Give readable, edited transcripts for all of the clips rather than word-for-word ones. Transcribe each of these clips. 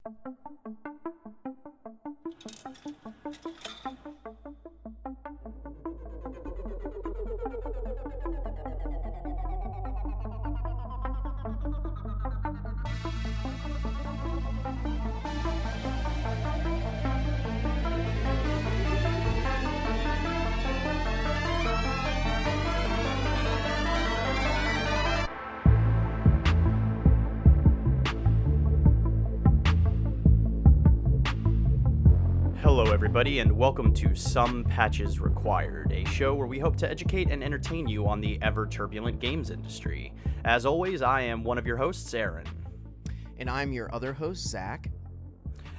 Hello everybody, and welcome to Some Patches Required, a show where we hope to educate and entertain you on the ever-turbulent games industry. As always, I am one of your hosts, Aaron. And I'm your other host, Zach.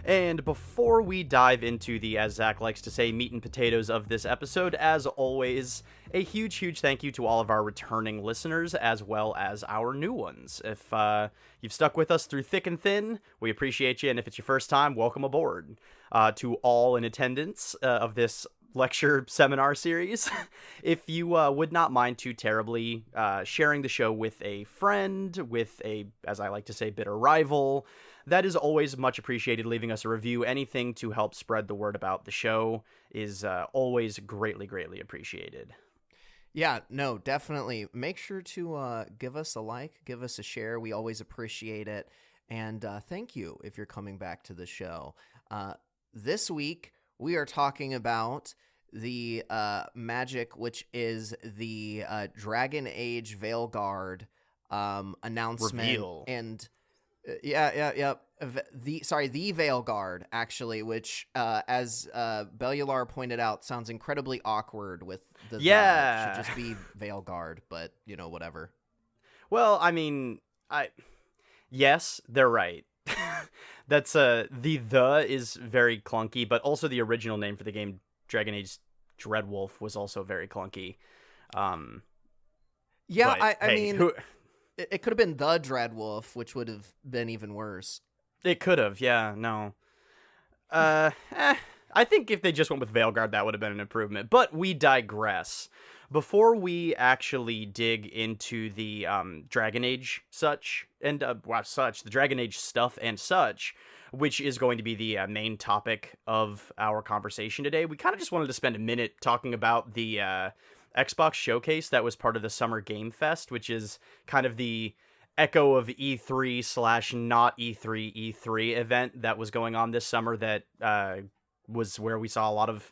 And before we dive into the, as Zach likes to say, meat and potatoes of this episode, as always, a huge thank you to all of our returning listeners, as well as our new ones. If you've stuck with us through thick and thin, we appreciate you, and if it's your first time, welcome aboard. To all in attendance of this lecture seminar series, if you would not mind too terribly sharing the show with a friend, with a, as I like to say, bitter rival, that is always much appreciated. Leaving us a review, anything to help spread the word about the show is always greatly appreciated. Yeah, no, definitely. Make sure to give us a like, give us a share. We always appreciate it. And thank you if you're coming back to the show. This week, we are talking about the Magic, which is the Dragon Age Veilguard announcement. Reveal. And the Veilguard, actually, which, as Bellular pointed out, sounds incredibly awkward with the It should just be Veilguard, but, you know, whatever. Well, I mean, yes, they're right. That's the is very clunky, but also the original name for the game, Dragon Age Dreadwolf, was also very clunky. I mean, it could have been the Dreadwolf, which would have been even worse. It could have, yeah, no. I think if they just went with Veilguard, that would have been an improvement, but we digress. Before we actually dig into the Dragon Age the Dragon Age stuff and such, which is going to be the main topic of our conversation today, we kind of just wanted to spend a minute talking about the Xbox showcase that was part of the Summer Game Fest, which is kind of the echo of E3 / not E3 event that was going on this summer that was where we saw a lot of,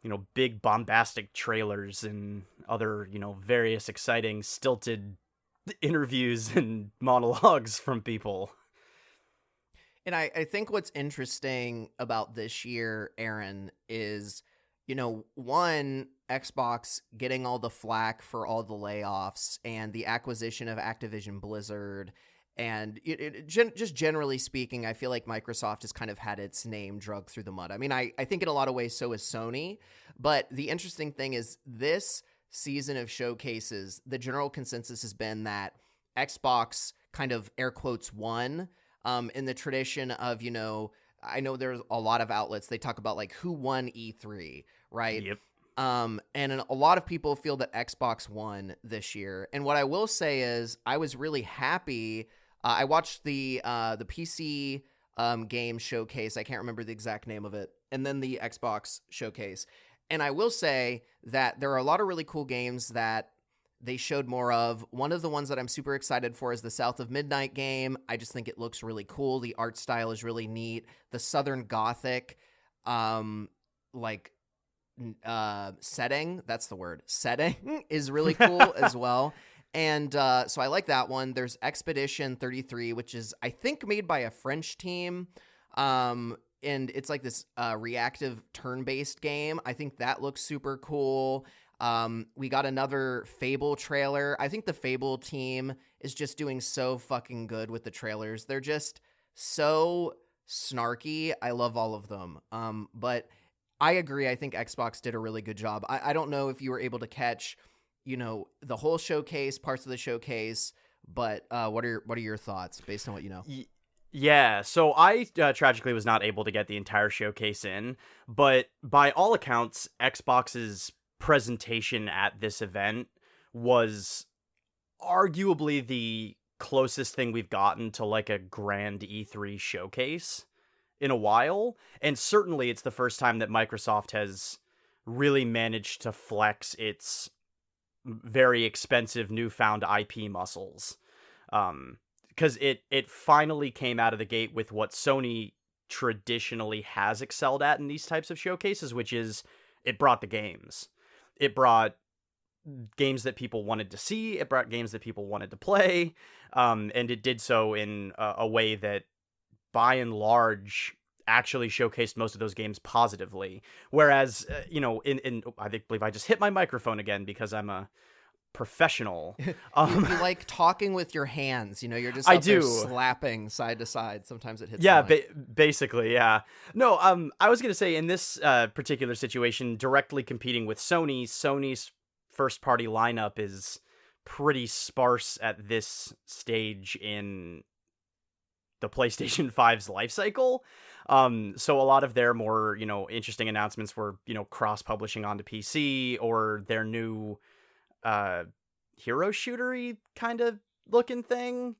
you know, big bombastic trailers and other, you know, various exciting stilted interviews and monologues from people. And I think what's interesting about this year, Aaron, is, you know, one, Xbox getting all the flack for all the layoffs and the acquisition of Activision Blizzard. And just generally speaking, I feel like Microsoft has kind of had its name dragged through the mud. I mean, I think in a lot of ways so is Sony. But the interesting thing is this season of showcases, the general consensus has been that Xbox kind of air quotes won in the tradition of, you know, I know there's a lot of outlets, they talk about like who won E3, right? Yep. And a lot of people feel that Xbox won this year. And what I will say is I was really happy. I watched the PC game showcase. I can't remember the exact name of it. And then the Xbox showcase. And I will say that there are a lot of really cool games that they showed more of. One of the ones that I'm super excited for is the South of Midnight game. I just think it looks really cool. The art style is really neat. The Southern Gothic, setting, that's the word, setting is really cool as well. And so I like that one. There's Expedition 33, which is, I think, made by a French team. And it's like this reactive turn-based game. I think that looks super cool. We got another Fable trailer. I think the Fable team is just doing so fucking good with the trailers. They're just so snarky. I love all of them. But I agree. I think Xbox did a really good job. I don't know if you were able to catch, you know, the whole showcase, parts of the showcase, but what are your thoughts based on what you know? Yeah, so I tragically was not able to get the entire showcase in, but by all accounts, Xbox's presentation at this event was arguably the closest thing we've gotten to like a grand E3 showcase. in a while, and certainly it's the first time that Microsoft has really managed to flex its very expensive newfound IP muscles. Because it finally came out of the gate with what Sony traditionally has excelled at in these types of showcases, which is it brought the games. It brought games that people wanted to see. It brought games that people wanted to play. And it did so in a way that, by and large, actually showcased most of those games positively. Whereas, in I believe I just hit my microphone again because I'm a professional. You like talking with your hands, you're just I out there do. slapping side to side. Sometimes it hits Yeah, the mic. basically, yeah. No, I was gonna say in this particular situation, directly competing with Sony's first party lineup is pretty sparse at this stage in the PlayStation 5's life cycle. So a lot of their more, interesting announcements were, cross publishing onto PC, or their new hero shootery kind of looking thing,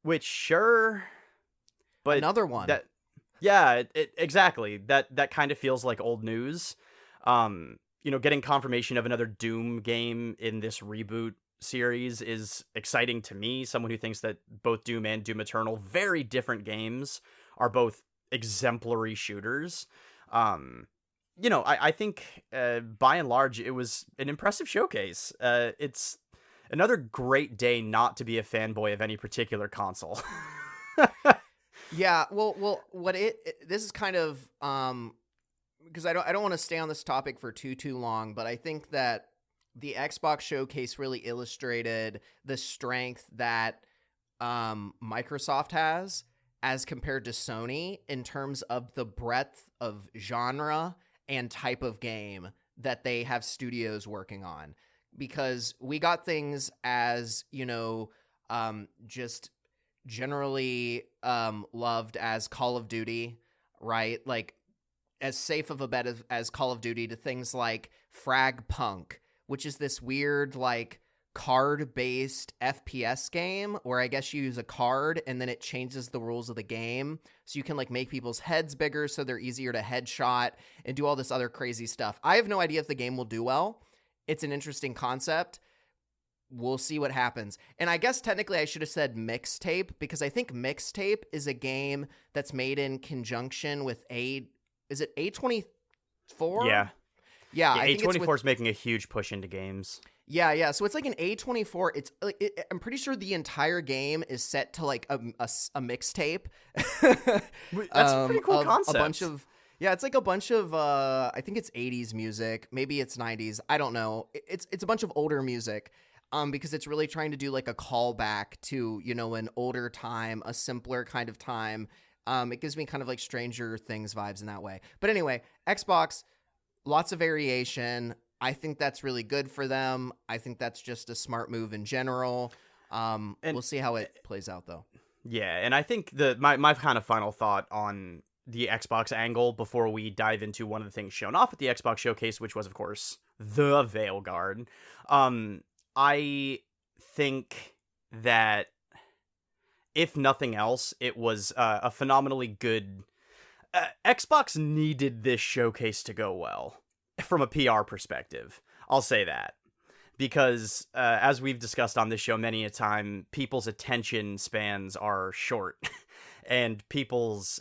which sure, but Another one. exactly, that kind of feels like old news. Getting confirmation of another Doom game in this reboot series is exciting to me, someone who thinks that both Doom and Doom Eternal, very different games, are both exemplary shooters. I think by and large it was an impressive showcase. It's another great day not to be a fanboy of any particular console. Yeah, well, this is kind of because I don't want to stay on this topic for too long, but I think that the Xbox showcase really illustrated the strength that Microsoft has as compared to Sony in terms of the breadth of genre and type of game that they have studios working on. Because we got things as, just generally loved as Call of Duty, right? Like, as safe of a bet as Call of Duty, to things like Frag Punk, which is this weird, like, card-based FPS game where I guess you use a card and then it changes the rules of the game. So you can, like, make people's heads bigger so they're easier to headshot and do all this other crazy stuff. I have no idea if the game will do well. It's an interesting concept. We'll see what happens. And I guess technically I should have said Mixtape, because I think Mixtape is a game that's made in conjunction with is it A24? Yeah. Yeah, I think A24 is making a huge push into games. Yeah. So it's like an A24. I'm pretty sure the entire game is set to like a mixtape. That's a pretty cool concept. A bunch of it's like a bunch of I think it's 80s music, maybe it's 90s. I don't know. It's a bunch of older music. Because it's really trying to do like a callback to, an older time, a simpler kind of time. It gives me kind of like Stranger Things vibes in that way. But anyway, Xbox, lots of variation. I think that's really good for them. I think that's just a smart move in general. And we'll see how it plays out, though. Yeah, and I think my kind of final thought on the Xbox angle before we dive into one of the things shown off at the Xbox showcase, which was, of course, the Veilguard. I think that, if nothing else, it was a phenomenally good... Xbox needed this showcase to go well, from a PR perspective. I'll say that. Because, as we've discussed on this show many a time, people's attention spans are short. And people's...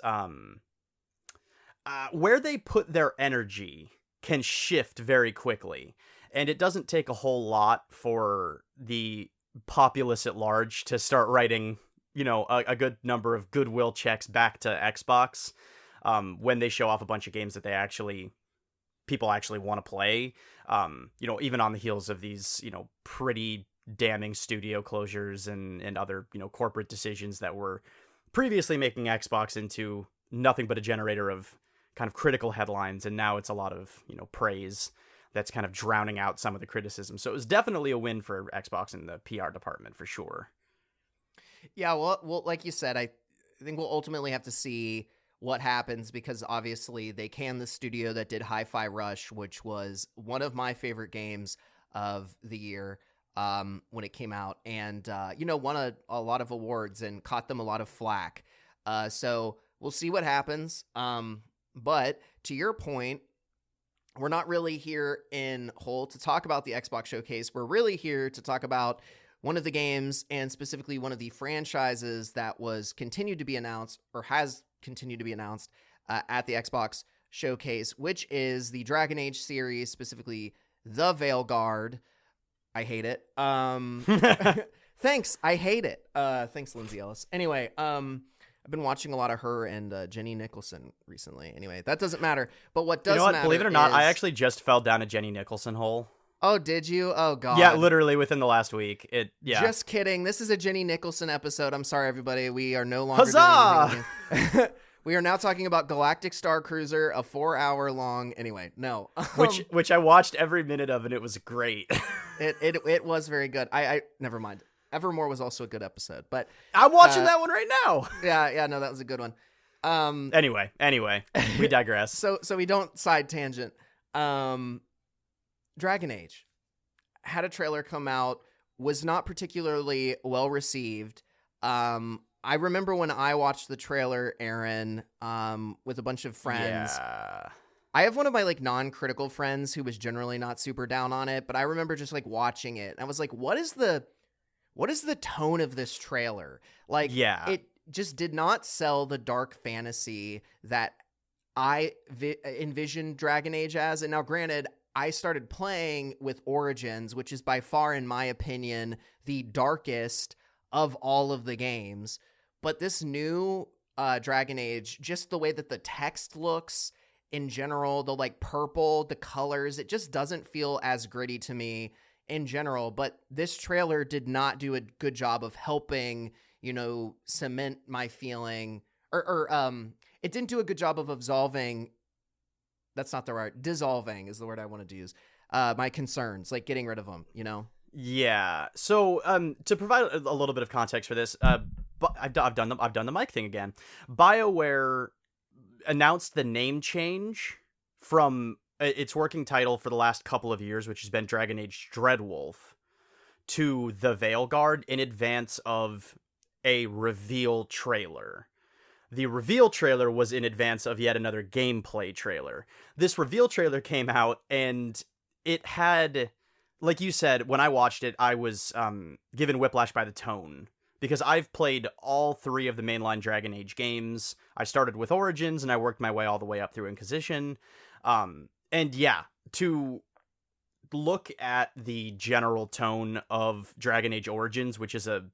where they put their energy can shift very quickly. And it doesn't take a whole lot for the populace at large to start writing, a good number of goodwill checks back to Xbox when they show off a bunch of games that people actually want to play. Even on the heels of these, pretty damning studio closures and other, corporate decisions that were previously making Xbox into nothing but a generator of kind of critical headlines. And now it's a lot of, praise that's kind of drowning out some of the criticism. So it was definitely a win for Xbox in the PR department, for sure. Yeah, well, like you said, I think we'll ultimately have to see what happens, because obviously they canned the studio that did Hi-Fi Rush, which was one of my favorite games of the year when it came out, and won a lot of awards and caught them a lot of flack. So we'll see what happens. But to your point, we're not really here in whole to talk about the Xbox Showcase. We're really here to talk about one of the games, and specifically one of the franchises that was continued to be announced, or has continued to be announced at the Xbox Showcase, which is the Dragon Age series, specifically the Veilguard. I hate it. Thanks. I hate it. Thanks, Lindsay Ellis. Anyway, I've been watching a lot of her and Jenny Nicholson recently. Anyway, that doesn't matter. But what does matter, believe it or not, I actually just fell down a Jenny Nicholson hole. Oh, did you? Oh, God. Yeah, literally within the last week. Just kidding. This is a Jenny Nicholson episode. I'm sorry, everybody. We are no longer Huzzah! doing We are now talking about Galactic Star Cruiser, a 4-hour long. Anyway, no. Which I watched every minute of, and it was great. It was very good. I never mind. Evermore was also a good episode, but I'm watching that one right now. Yeah, no, that was a good one. Anyway, we digress. So we don't side tangent. Dragon Age had a trailer come out, was not particularly well received. I remember when I watched the trailer, Aaron, with a bunch of friends. Yeah. I have one of my like non-critical friends who was generally not super down on it, but I remember just like watching it. I was like, what is the tone of this trailer? Like, yeah. It just did not sell the dark fantasy that I envisioned Dragon Age as. And now, granted, I started playing with Origins, which is by far, in my opinion, the darkest of all of the games. But this new Dragon Age, just the way that the text looks in general, the like purple, the colors, it just doesn't feel as gritty to me in general. But this trailer did not do a good job of helping, cement my feeling, or it didn't do a good job of absolving. That's not the right. Dissolving is the word I wanted to use. My concerns, like getting rid of them, Yeah. So, to provide a little bit of context for this, but I've done the mic thing again. BioWare announced the name change from its working title for the last couple of years, which has been Dragon Age Dreadwolf, to the Veilguard in advance of a reveal trailer. The reveal trailer was in advance of yet another gameplay trailer. This reveal trailer came out, and it had, like you said, when I watched it, I was given whiplash by the tone. Because I've played all 3 of the mainline Dragon Age games. I started with Origins, and I worked my way all the way up through Inquisition. And yeah, to look at the general tone of Dragon Age Origins, which is a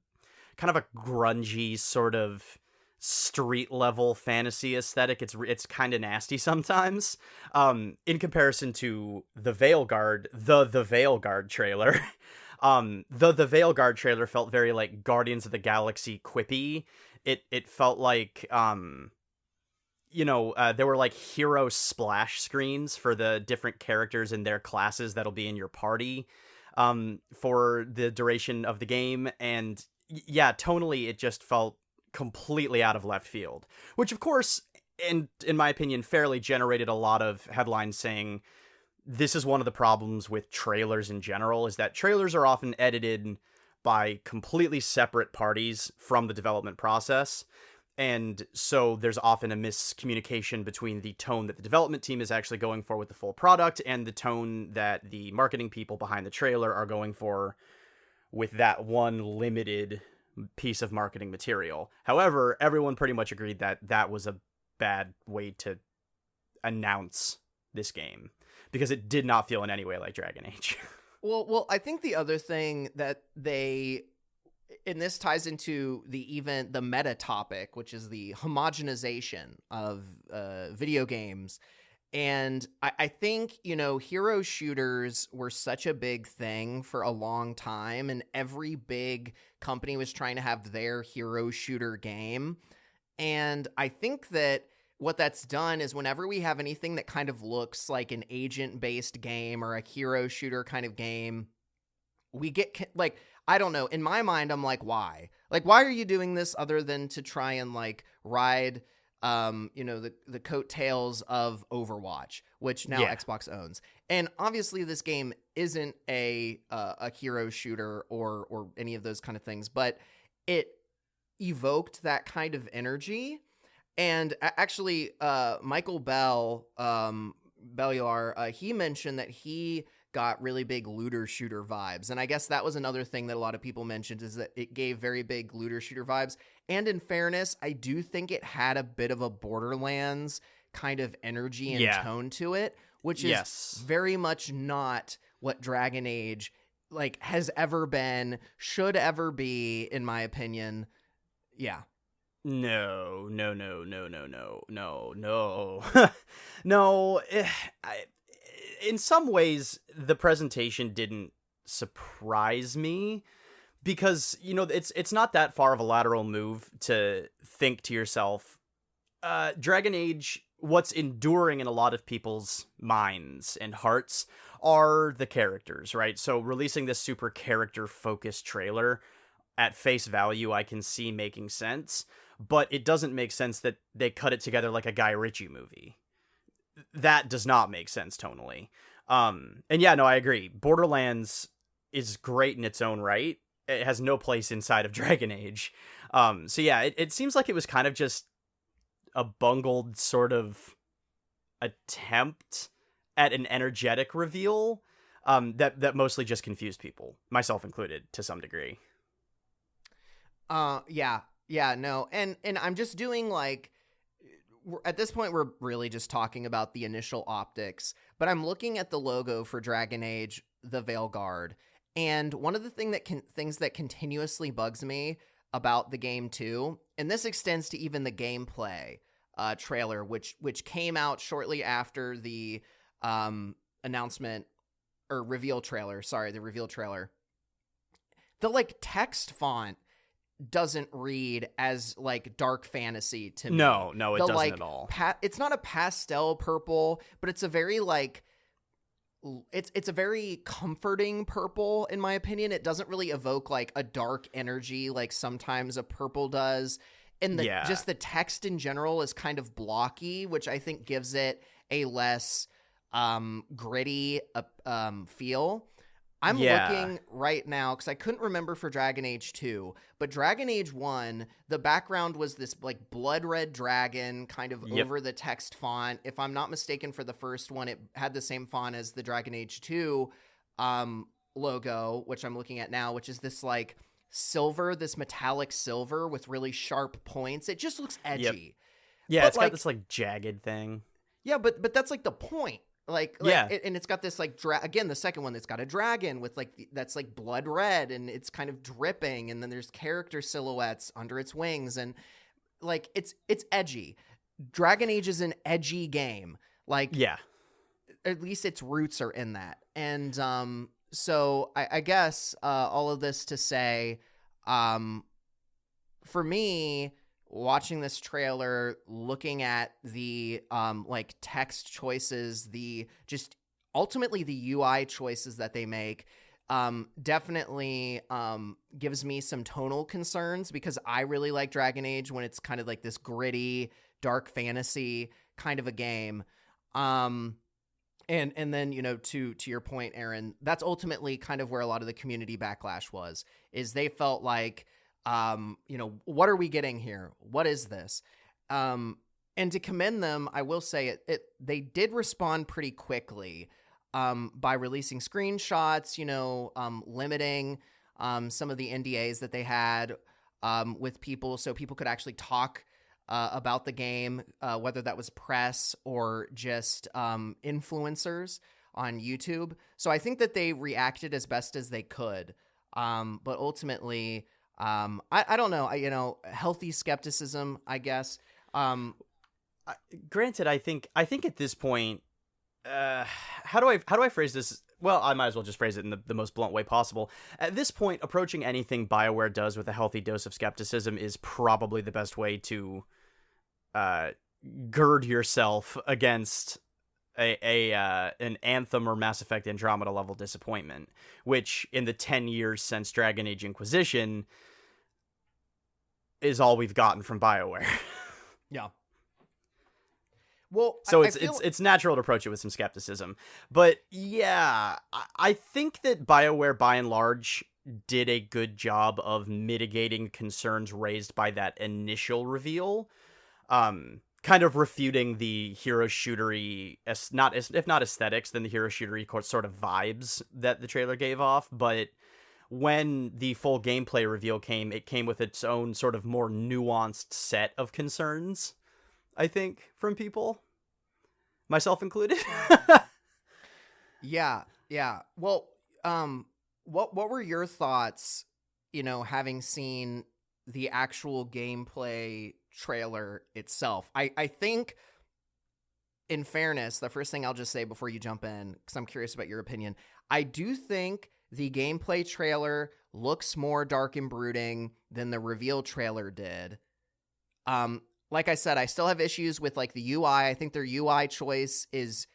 kind of a grungy sort of street level fantasy aesthetic, it's kind of nasty sometimes, in comparison to the Veilguard, the Veilguard trailer. The Veilguard trailer felt very like Guardians of the Galaxy quippy. It felt like there were like hero splash screens for the different characters and their classes that'll be in your party for the duration of the game. And yeah, tonally it just felt completely out of left field, which of course, in my opinion, fairly generated a lot of headlines saying this is one of the problems with trailers in general, is that trailers are often edited by completely separate parties from the development process. And so there's often a miscommunication between the tone that the development team is actually going for with the full product and the tone that the marketing people behind the trailer are going for with that one limited piece of marketing material. However, everyone pretty much agreed that that was a bad way to announce this game, because it did not feel in any way like Dragon Age. Well, I think the other thing that and this ties into the meta topic, which is the homogenization of video games. And I think, hero shooters were such a big thing for a long time, and every big company was trying to have their hero shooter game. And I think that what that's done is whenever we have anything that kind of looks like an agent-based game or a hero shooter kind of game, we get, like, I don't know. In my mind, I'm like, why? Like, why are you doing this other than to try and, like, ride, the coattails of Overwatch, which now Xbox owns. And obviously this game isn't a hero shooter or any of those kind of things, but it evoked that kind of energy. And actually, Michael Bell, Belluar, he mentioned that he got really big looter shooter vibes. And I guess that was another thing that a lot of people mentioned, is that it gave very big looter shooter vibes. And in fairness, I do think it had a bit of a Borderlands kind of energy and tone to it, which is very much not what Dragon Age like has ever been, should ever be, in my opinion. Yeah. No. No. In some ways, the presentation didn't surprise me, because, you know, it's not that far of a lateral move to think to yourself, Dragon Age, what's enduring in a lot of people's minds and hearts are the characters, right? So releasing this super character-focused trailer, at face value, I can see making sense, but it doesn't make sense that they cut it together like a Guy Ritchie movie. That does not make sense tonally. And yeah, no, I agree. Borderlands is great in its own right. It has no place inside of Dragon Age. So yeah, it seems like it was kind of just a bungled sort of attempt at an energetic reveal, that mostly just confused people, myself included, to some degree. No. And I'm just doing like, at this point, we're really just talking about the initial optics, but I'm looking at the logo for Dragon Age, the Veilguard, and one of the things that continuously bugs me about the game too, and this extends to even the gameplay trailer, which came out shortly after the announcement or reveal trailer. Sorry, the reveal trailer. The like text font doesn't read as like dark fantasy to me. No, it doesn't like, at all. It's not a pastel purple, but it's a very like it's a very comforting purple, in my opinion. It doesn't really evoke like a dark energy like sometimes a purple does. And just the text in general is kind of blocky, which I think gives it a less gritty feel. I'm looking right now because I couldn't remember for Dragon Age 2, but Dragon Age 1, the background was this like blood red dragon kind of over the text font. If I'm not mistaken, for the first one, it had the same font as the Dragon Age 2 logo, which I'm looking at now, which is this like silver, this metallic silver with really sharp points. It just looks edgy. Yeah, but it's got this like jagged thing. Yeah, but that's like the point. And it's got this like again, the second one that's got a dragon with like that's like blood red, and it's kind of dripping, and then there's character silhouettes under its wings, and like it's edgy. Dragon Age is an edgy game. Like, at least its roots are in that. And so I guess all of this to say, for me, watching this trailer, looking at the like text choices, the just ultimately the UI choices that they make, definitely gives me some tonal concerns, because I really like Dragon Age when it's kind of like this gritty, dark fantasy kind of a game. And then, you know, to your point, Aaron, that's ultimately kind of where a lot of the community backlash was, is they felt like, you know, what are we getting here? What is this? And to commend them, I will say they did respond pretty quickly, by releasing screenshots, you know, limiting, some of the NDAs that they had, with people, so people could actually talk, about the game, whether that was press or just, influencers on YouTube. So I think that they reacted as best as they could. But ultimately, I don't know, healthy skepticism, I guess. Granted, I think at this point, how do I phrase this? Well, I might as well just phrase it in the most blunt way possible. At this point, approaching anything BioWare does with a healthy dose of skepticism is probably the best way to gird yourself against an Anthem or Mass Effect Andromeda level disappointment, which in the 10 years since Dragon Age Inquisition is all we've gotten from BioWare. Yeah. Well, so it's natural to approach it with some skepticism. But yeah, I think that BioWare by and large did a good job of mitigating concerns raised by that initial reveal. kind of refuting the hero shootery, if not aesthetics, then the hero shootery sort of vibes that the trailer gave off. But when the full gameplay reveal came, it came with its own sort of more nuanced set of concerns, I think, from people, myself included. Yeah. Well, what were your thoughts, having seen the actual gameplay trailer itself? I think, in fairness, the first thing I'll just say before you jump in, because I'm curious about your opinion, I do think the gameplay trailer looks more dark and brooding than the reveal trailer did. Like I said, I still have issues with like the UI. I think their UI choice is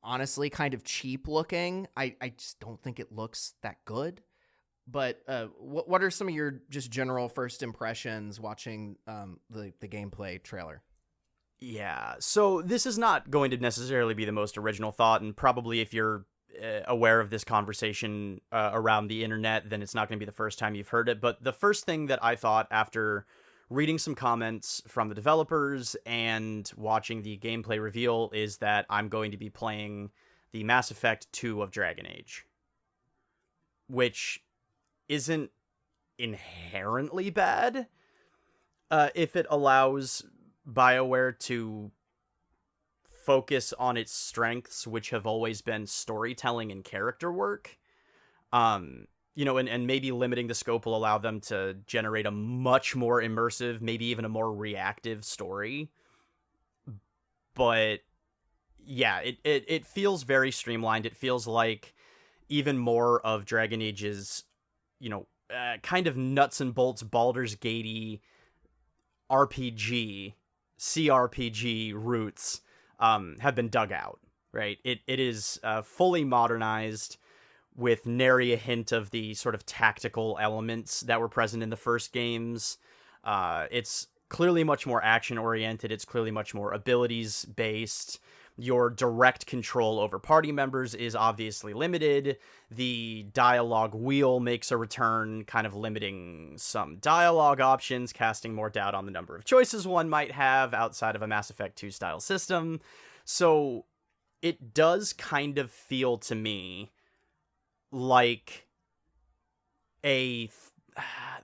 honestly kind of cheap looking. I just don't think it looks that good. But what are some of your just general first impressions watching the gameplay trailer? Yeah, so this is not going to necessarily be the most original thought, and probably if you're aware of this conversation around the internet, then it's not going to be the first time you've heard it. But the first thing that I thought after reading some comments from the developers and watching the gameplay reveal is that I'm going to be playing the Mass Effect 2 of Dragon Age, which isn't inherently bad if it allows BioWare to focus on its strengths, which have always been storytelling and character work. And maybe limiting the scope will allow them to generate a much more immersive, maybe even a more reactive story. But yeah, it feels very streamlined. It feels like even more of Dragon Age's, kind of nuts and bolts Baldur's Gate-y RPG, CRPG roots have been dug out, right? It is fully modernized with nary a hint of the sort of tactical elements that were present in the first games. It's clearly much more action-oriented. It's clearly much more abilities-based. Your direct control over party members is obviously limited. The dialogue wheel makes a return, kind of limiting some dialogue options, casting more doubt on the number of choices one might have outside of a Mass Effect 2 style system. So it does kind of feel to me like a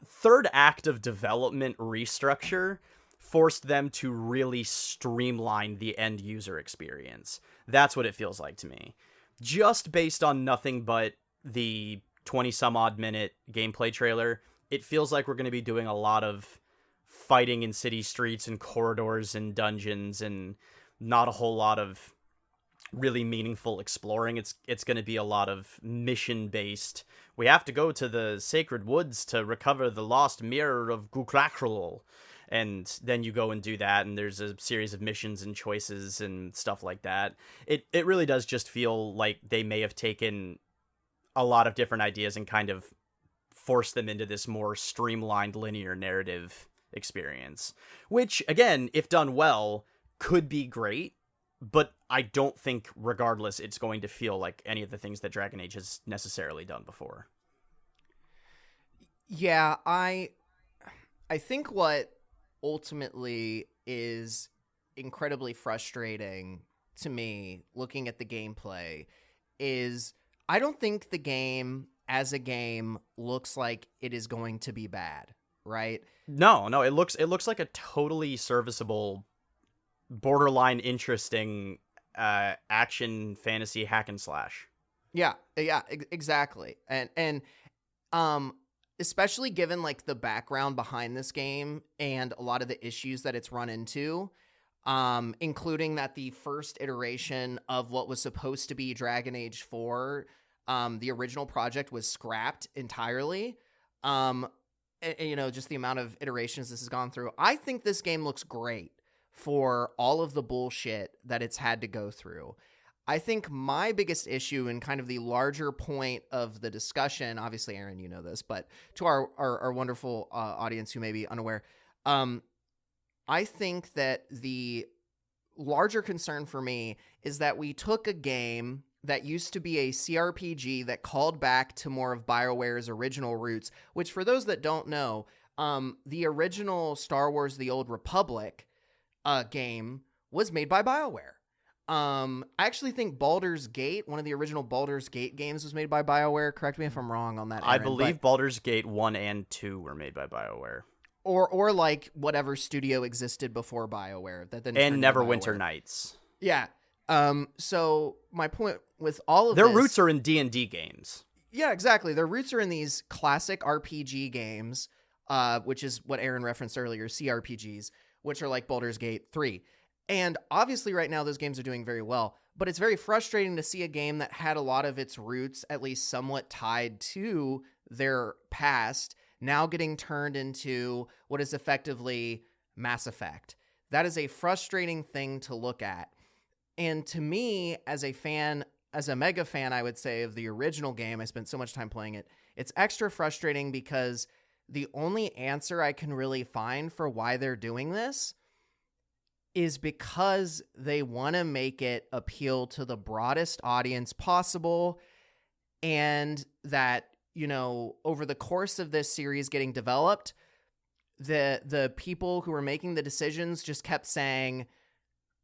third act of development restructure forced them to really streamline the end user experience. That's what it feels like to me. Just based on nothing but the 20 some odd minute gameplay trailer, it feels like we're going to be doing a lot of fighting in city streets and corridors and dungeons and not a whole lot of really meaningful exploring. It's going to be a lot of mission based. We have to go to the sacred woods to recover the lost mirror of Gukrakrul. And then you go and do that, and there's a series of missions and choices and stuff like that. It really does just feel like they may have taken a lot of different ideas and kind of forced them into this more streamlined linear narrative experience. Which, again, if done well, could be great, but I don't think, regardless, it's going to feel like any of the things that Dragon Age has necessarily done before. Yeah, I think what ultimately is incredibly frustrating to me looking at the gameplay is I don't think the game as a game looks like it is going to be bad, right? No, it looks like a totally serviceable, borderline interesting action fantasy hack and slash. Yeah, exactly. And especially given like the background behind this game and a lot of the issues that it's run into, including that the first iteration of what was supposed to be Dragon Age 4, the original project was scrapped entirely. And, just the amount of iterations this has gone through. I think this game looks great for all of the bullshit that it's had to go through. I think my biggest issue and kind of the larger point of the discussion, obviously, Aaron, you know this, but to our wonderful audience who may be unaware, I think that the larger concern for me is that we took a game that used to be a CRPG that called back to more of BioWare's original roots, which for those that don't know, the original Star Wars The Old Republic game was made by BioWare. I actually think Baldur's Gate, one of the original Baldur's Gate games, was made by BioWare. Correct me if I'm wrong on that, Aaron. I believe Baldur's Gate 1 and 2 were made by BioWare. Or like whatever studio existed before BioWare that then and Neverwinter Nights. Yeah. So my point with all of their roots are in D&D games. Yeah, exactly. Their roots are in these classic RPG games, which is what Aaron referenced earlier, CRPGs, which are like Baldur's Gate 3. And obviously right now those games are doing very well, but it's very frustrating to see a game that had a lot of its roots at least somewhat tied to their past now getting turned into what is effectively Mass Effect. That is a frustrating thing to look at. And to me, as a fan, as a mega fan, I would say, of the original game, I spent so much time playing it, it's extra frustrating because the only answer I can really find for why they're doing this is because they want to make it appeal to the broadest audience possible, and that, you know, over the course of this series getting developed, the people who were making the decisions just kept saying,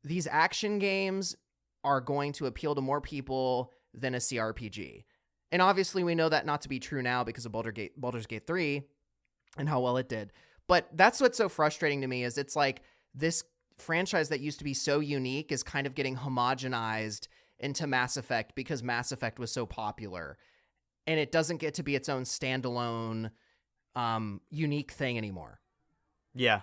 these action games are going to appeal to more people than a CRPG. And obviously we know that not to be true now because of Baldur's Gate 3 and how well it did. But that's what's so frustrating to me, is it's like this franchise that used to be so unique is kind of getting homogenized into Mass Effect because Mass Effect was so popular. And it doesn't get to be its own standalone, unique thing anymore. Yeah.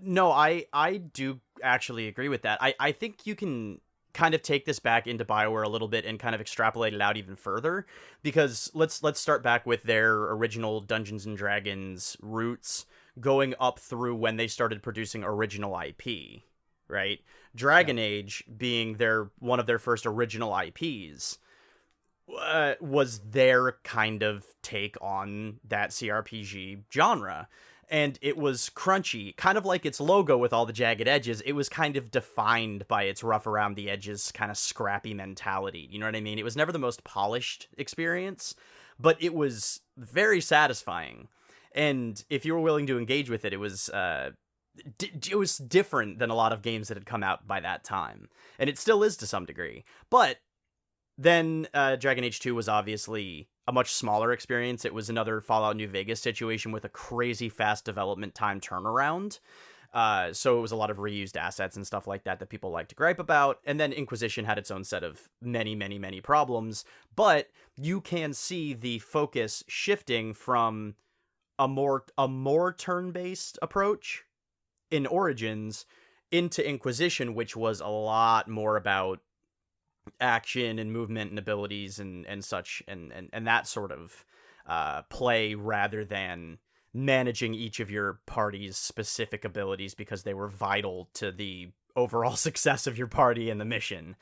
No, I do actually agree with that. I think you can kind of take this back into BioWare a little bit and kind of extrapolate it out even further, because let's start back with their original Dungeons and Dragons roots going up through when they started producing original IP, right? Dragon Age being one of their first original IPs was their kind of take on that CRPG genre. And it was crunchy, kind of like its logo with all the jagged edges. It was kind of defined by its rough around the edges, kind of scrappy mentality. You know what I mean? It was never the most polished experience, but it was very satisfying. And if you were willing to engage with it, it was different than a lot of games that had come out by that time. And it still is to some degree. But then Dragon Age 2 was obviously a much smaller experience. It was another Fallout New Vegas situation with a crazy fast development time turnaround. So it was a lot of reused assets and stuff like that people like to gripe about. And then Inquisition had its own set of many, many, many problems. But you can see the focus shifting from a more turn-based approach in Origins into Inquisition, which was a lot more about action and movement and abilities and such and that sort of play, rather than managing each of your party's specific abilities because they were vital to the overall success of your party and the mission.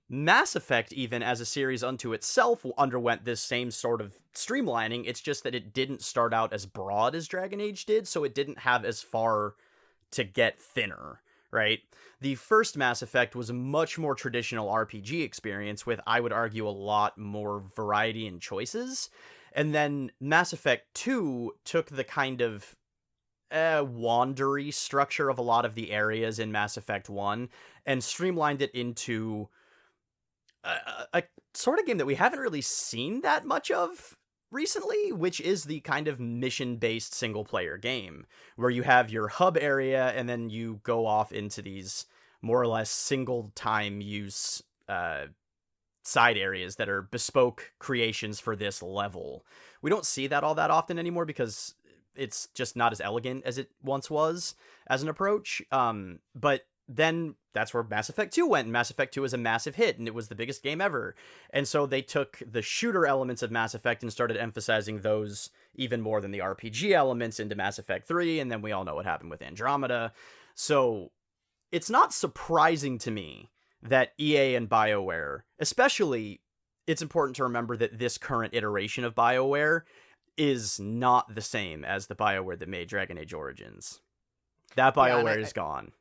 Mass Effect, even as a series unto itself, underwent this same sort of streamlining. It's just that it didn't start out as broad as Dragon Age did, so it didn't have as far to get thinner, right? The first Mass Effect was a much more traditional RPG experience with, I would argue, a lot more variety and choices. And then Mass Effect 2 took the kind of wandery structure of a lot of the areas in Mass Effect 1 and streamlined it into a sort of game that we haven't really seen that much of recently, which is the kind of mission-based single-player game, where you have your hub area and then you go off into these more or less single-time use side areas that are bespoke creations for this level. We don't see that all that often anymore because it's just not as elegant as it once was as an approach. But then that's where Mass Effect 2 went, and Mass Effect 2 was a massive hit, and it was the biggest game ever. And so they took the shooter elements of Mass Effect and started emphasizing those even more than the RPG elements into Mass Effect 3, and then we all know what happened with Andromeda. So it's not surprising to me that EA and BioWare, especially, it's important to remember that this current iteration of BioWare is not the same as the BioWare that made Dragon Age Origins. That BioWare is gone.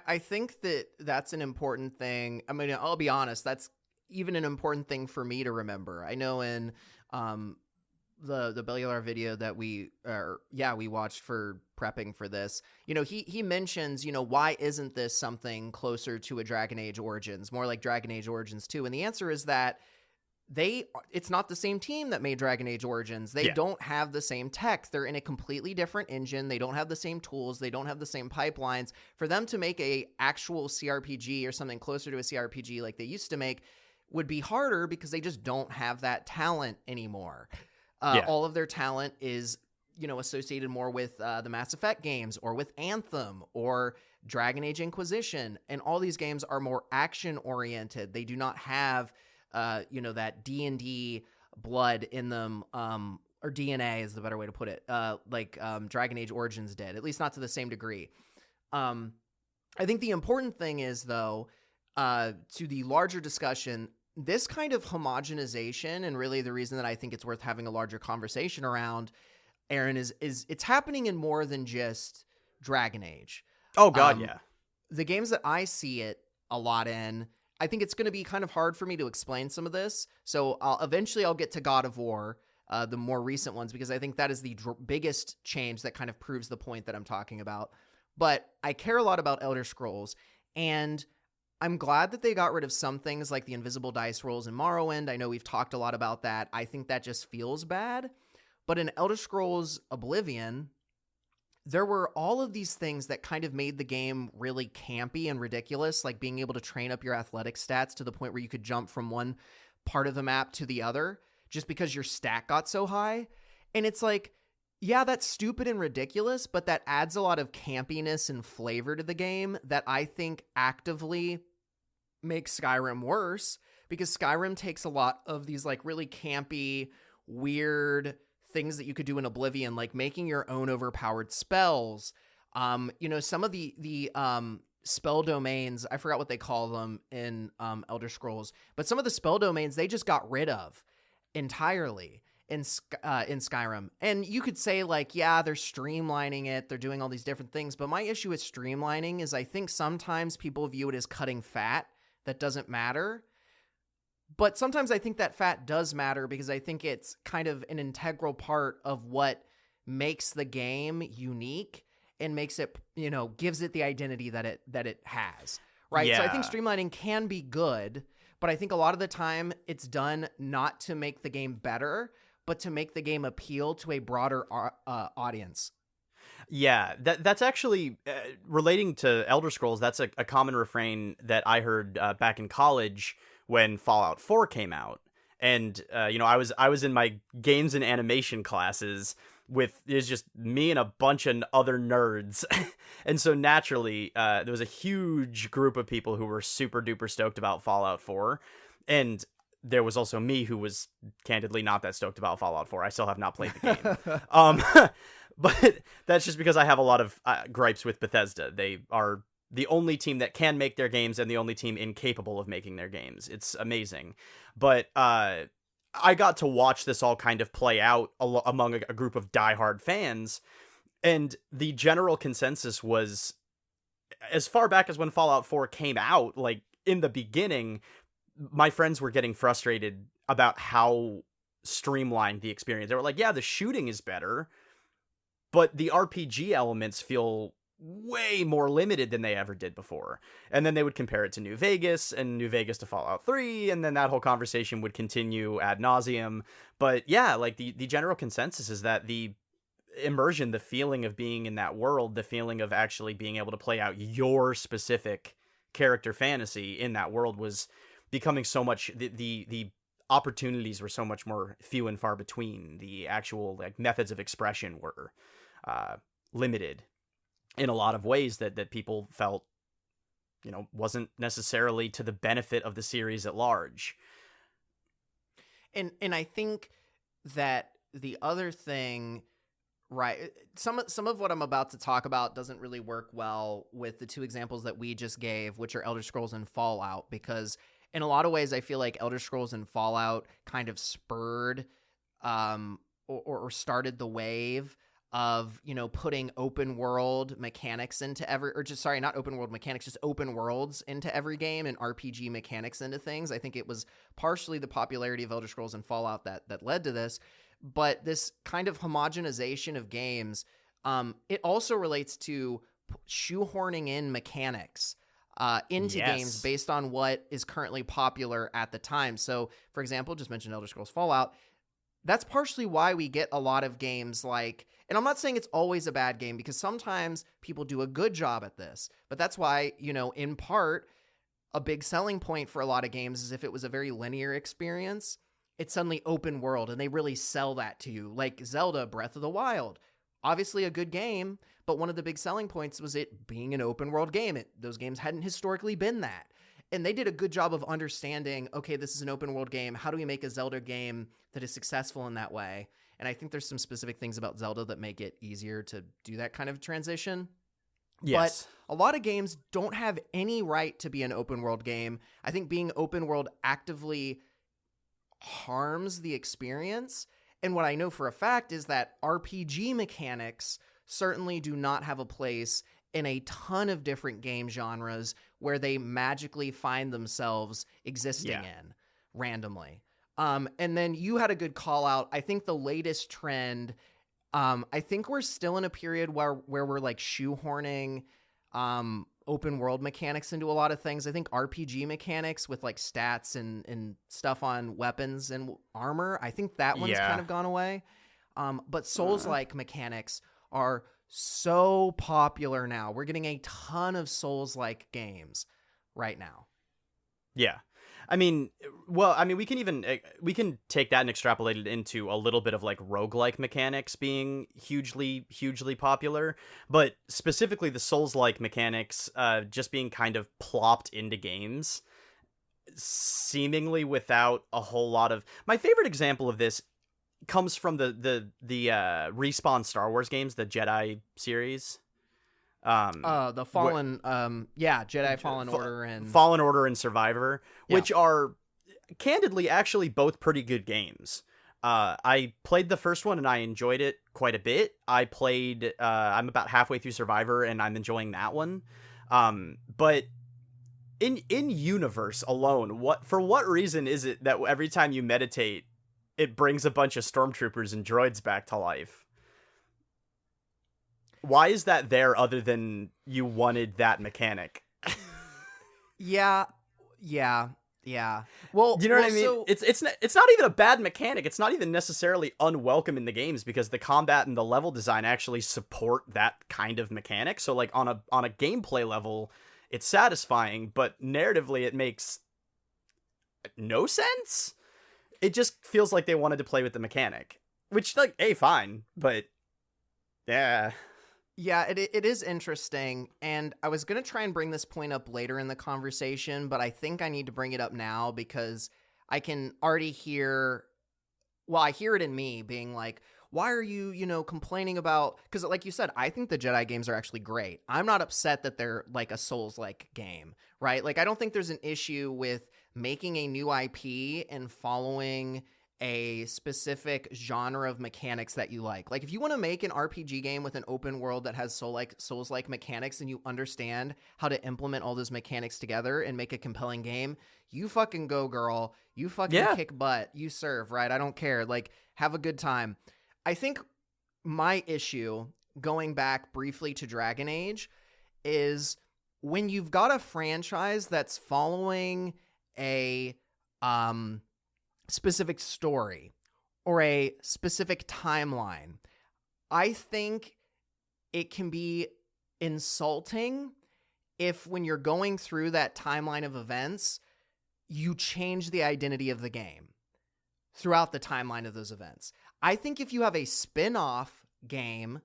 I think that that's an important thing. I mean, I'll be honest, that's even an important thing for me to remember. I know in the Veilguard video that we watched for prepping for this, he mentions, why isn't this something closer to a Dragon Age Origins, more like Dragon Age Origins 2? And the answer is that it's not the same team that made Dragon Age Origins. They don't have the same tech. They're in a completely different engine. They don't have the same tools. They don't have the same pipelines. For them to make a actual CRPG or something closer to a CRPG like they used to make would be harder because they just don't have that talent anymore. All of their talent is, associated more with the Mass Effect games or with Anthem or Dragon Age Inquisition. And all these games are more action oriented. They do not have that D&D blood in them, or DNA is the better way to put it, like Dragon Age Origins did, at least not to the same degree. I think the important thing is, though, to the larger discussion, this kind of homogenization, and really the reason that I think it's worth having a larger conversation around, Aaron, is it's happening in more than just Dragon Age. Oh, God, yeah. The games that I see it a lot in, I think it's going to be kind of hard for me to explain some of this. So eventually I'll get to God of War, the more recent ones, because I think that is the biggest change that kind of proves the point that I'm talking about. But I care a lot about Elder Scrolls, and I'm glad that they got rid of some things like the invisible dice rolls in Morrowind. I know we've talked a lot about that. I think that just feels bad. But in Elder Scrolls Oblivion, there were all of these things that kind of made the game really campy and ridiculous, like being able to train up your athletic stats to the point where you could jump from one part of the map to the other just because your stat got so high. And it's like, yeah, that's stupid and ridiculous, but that adds a lot of campiness and flavor to the game that I think actively makes Skyrim worse, because Skyrim takes a lot of these like really campy, weird things that you could do in Oblivion, like making your own overpowered spells. Some of the spell domains, I forgot what they call them in Elder Scrolls, but some of the spell domains they just got rid of entirely in Skyrim. And you could say like, yeah, they're streamlining it, they're doing all these different things, but my issue with streamlining is I think sometimes people view it as cutting fat that doesn't matter. But sometimes I think that fat does matter because I think it's kind of an integral part of what makes the game unique and makes it, gives it the identity that it has, right? Yeah. So I think streamlining can be good, but I think a lot of the time it's done not to make the game better, but to make the game appeal to a broader audience. Yeah, that's actually relating to Elder Scrolls. That's a common refrain that I heard back in college when Fallout 4 came out. And I was in my games and animation classes with it's just me and a bunch of other nerds. And so naturally, there was a huge group of people who were super duper stoked about Fallout 4. And there was also me who was candidly not that stoked about Fallout 4. I still have not played the game. But that's just because I have a lot of gripes with Bethesda. They are the only team that can make their games and the only team incapable of making their games. It's amazing. But I got to watch this all kind of play out among a group of diehard fans. And the general consensus was, as far back as when Fallout 4 came out, like in the beginning, my friends were getting frustrated about how streamlined the experience. They were like, yeah, the shooting is better, but the RPG elements feel way more limited than they ever did before. And then they would compare it to New Vegas and New Vegas to Fallout 3, and then that whole conversation would continue ad nauseum. But yeah, like the general consensus is that the immersion, the feeling of being in that world, the feeling of actually being able to play out your specific character fantasy in that world was becoming so much, the opportunities were so much more few and far between. The actual like methods of expression were limited in a lot of ways that people felt, wasn't necessarily to the benefit of the series at large. And I think that the other thing, right, some of what I'm about to talk about doesn't really work well with the two examples that we just gave, which are Elder Scrolls and Fallout, because in a lot of ways I feel like Elder Scrolls and Fallout kind of spurred or started the wave of, putting open world mechanics into not open world mechanics, just open worlds into every game and RPG mechanics into things. I think it was partially the popularity of Elder Scrolls and Fallout that led to this. but this kind of homogenization of games, it also relates to shoehorning in mechanics into games Yes. based on what is currently popular at the time. So, for example, just mentioned Elder Scrolls Fallout. That's partially why we get a lot of games like, and I'm not saying it's always a bad game because sometimes people do a good job at this, but that's why, in part, a big selling point for a lot of games is if it was a very linear experience, it's suddenly open world and they really sell that to you. Like Zelda Breath of the Wild, obviously a good game, but one of the big selling points was it being an open world game. Those games hadn't historically been that. And they did a good job of understanding, okay, this is an open world game. How do we make a Zelda game that is successful in that way? And I think there's some specific things about Zelda that make it easier to do that kind of transition. Yes. But a lot of games don't have any right to be an open world game. I think being open world actively harms the experience. And what I know for a fact is that RPG mechanics certainly do not have a place in a ton of different game genres where they magically find themselves existing in randomly. And then you had a good call out. I think the latest trend, I think we're still in a period where we're like shoehorning open world mechanics into a lot of things. I think RPG mechanics with like stats and stuff on weapons and armor, I think that one's kind of gone away. But Souls-like mechanics are so popular now. We're getting a ton of Souls-like games right now. Yeah. I mean, we can take that and extrapolate it into a little bit of like roguelike mechanics being hugely, hugely popular, but specifically the Souls-like mechanics just being kind of plopped into games, seemingly without a whole lot of... My favorite example of this comes from the Respawn Star Wars games, the Jedi series. The Fallen, Jedi Fallen Order and Fallen Order and Survivor, which are candidly actually both pretty good games. I played the first one and I enjoyed it quite a bit. I'm about halfway through Survivor and I'm enjoying that one. But in universe alone, for what reason is it that every time you meditate, it brings a bunch of stormtroopers and droids back to life? Why is that there other than you wanted that mechanic? Yeah. Well, you know what I mean? So... It's not even a bad mechanic. It's not even necessarily unwelcome in the games because the combat and the level design actually support that kind of mechanic. So like on a gameplay level, it's satisfying, but narratively it makes no sense. It just feels like they wanted to play with the mechanic, which like, hey, fine, but yeah. Yeah, it is interesting, and I was going to try and bring this point up later in the conversation, but I think I need to bring it up now because I can already hear, I hear it in me being like, why are you, complaining about, because like you said, I think the Jedi games are actually great. I'm not upset that they're like a Souls-like game, right? Like, I don't think there's an issue with making a new IP and following a specific genre of mechanics that you like. Like if you want to make an RPG game with an open world that has Souls-like mechanics and you understand how to implement all those mechanics together and make a compelling game, you fucking go, girl. You fucking kick butt. You serve, right? I don't care. Like, have a good time. I think my issue, going back briefly to Dragon Age, is when you've got a franchise that's following a specific story or a specific timeline, I think it can be insulting if when you're going through that timeline of events, you change the identity of the game throughout the timeline of those events. I think if you have a spin-off game,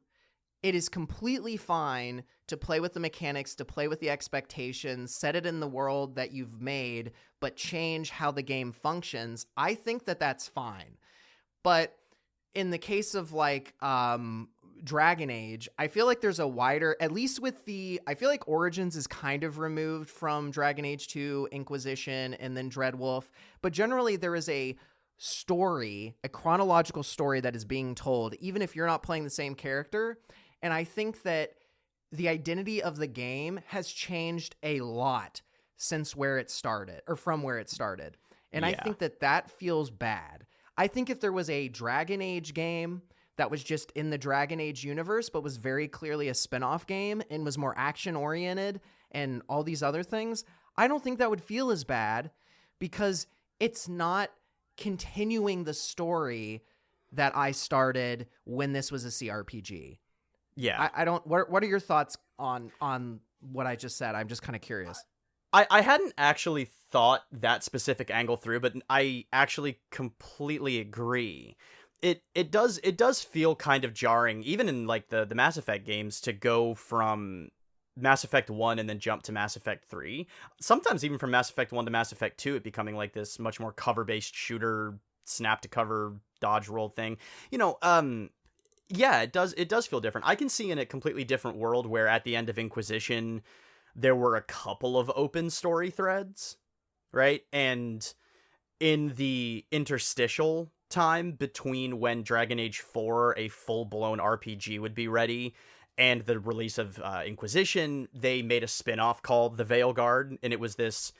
it is completely fine to play with the mechanics, to play with the expectations, set it in the world that you've made, but change how the game functions. I think that that's fine. But in the case of like Dragon Age, I feel like there's a wider, at least with I feel like Origins is kind of removed from Dragon Age 2, Inquisition, and then Dreadwolf. But generally there is a story, a chronological story that is being told, even if you're not playing the same character. And I think that the identity of the game has changed a lot since where it started, or from where it started. And I think that feels bad. I think if there was a Dragon Age game that was just in the Dragon Age universe, but was very clearly a spin-off game and was more action-oriented and all these other things, I don't think that would feel as bad because it's not continuing the story that I started when this was a CRPG. Yeah. I don't. What are your thoughts on what I just said? I'm just kind of curious. I hadn't actually thought that specific angle through, but I actually completely agree. It does feel kind of jarring, even in like the Mass Effect games, to go from Mass Effect 1 and then jump to Mass Effect 3. Sometimes even from Mass Effect 1 to Mass Effect 2, it becoming like this much more cover-based shooter, snap to cover, dodge roll thing. Yeah, it does feel different. I can see in a completely different world where at the end of Inquisition, there were a couple of open story threads, right? And in the interstitial time between when Dragon Age 4, a full-blown RPG, would be ready, and the release of Inquisition, they made a spin-off called the Veilguard, and it was this,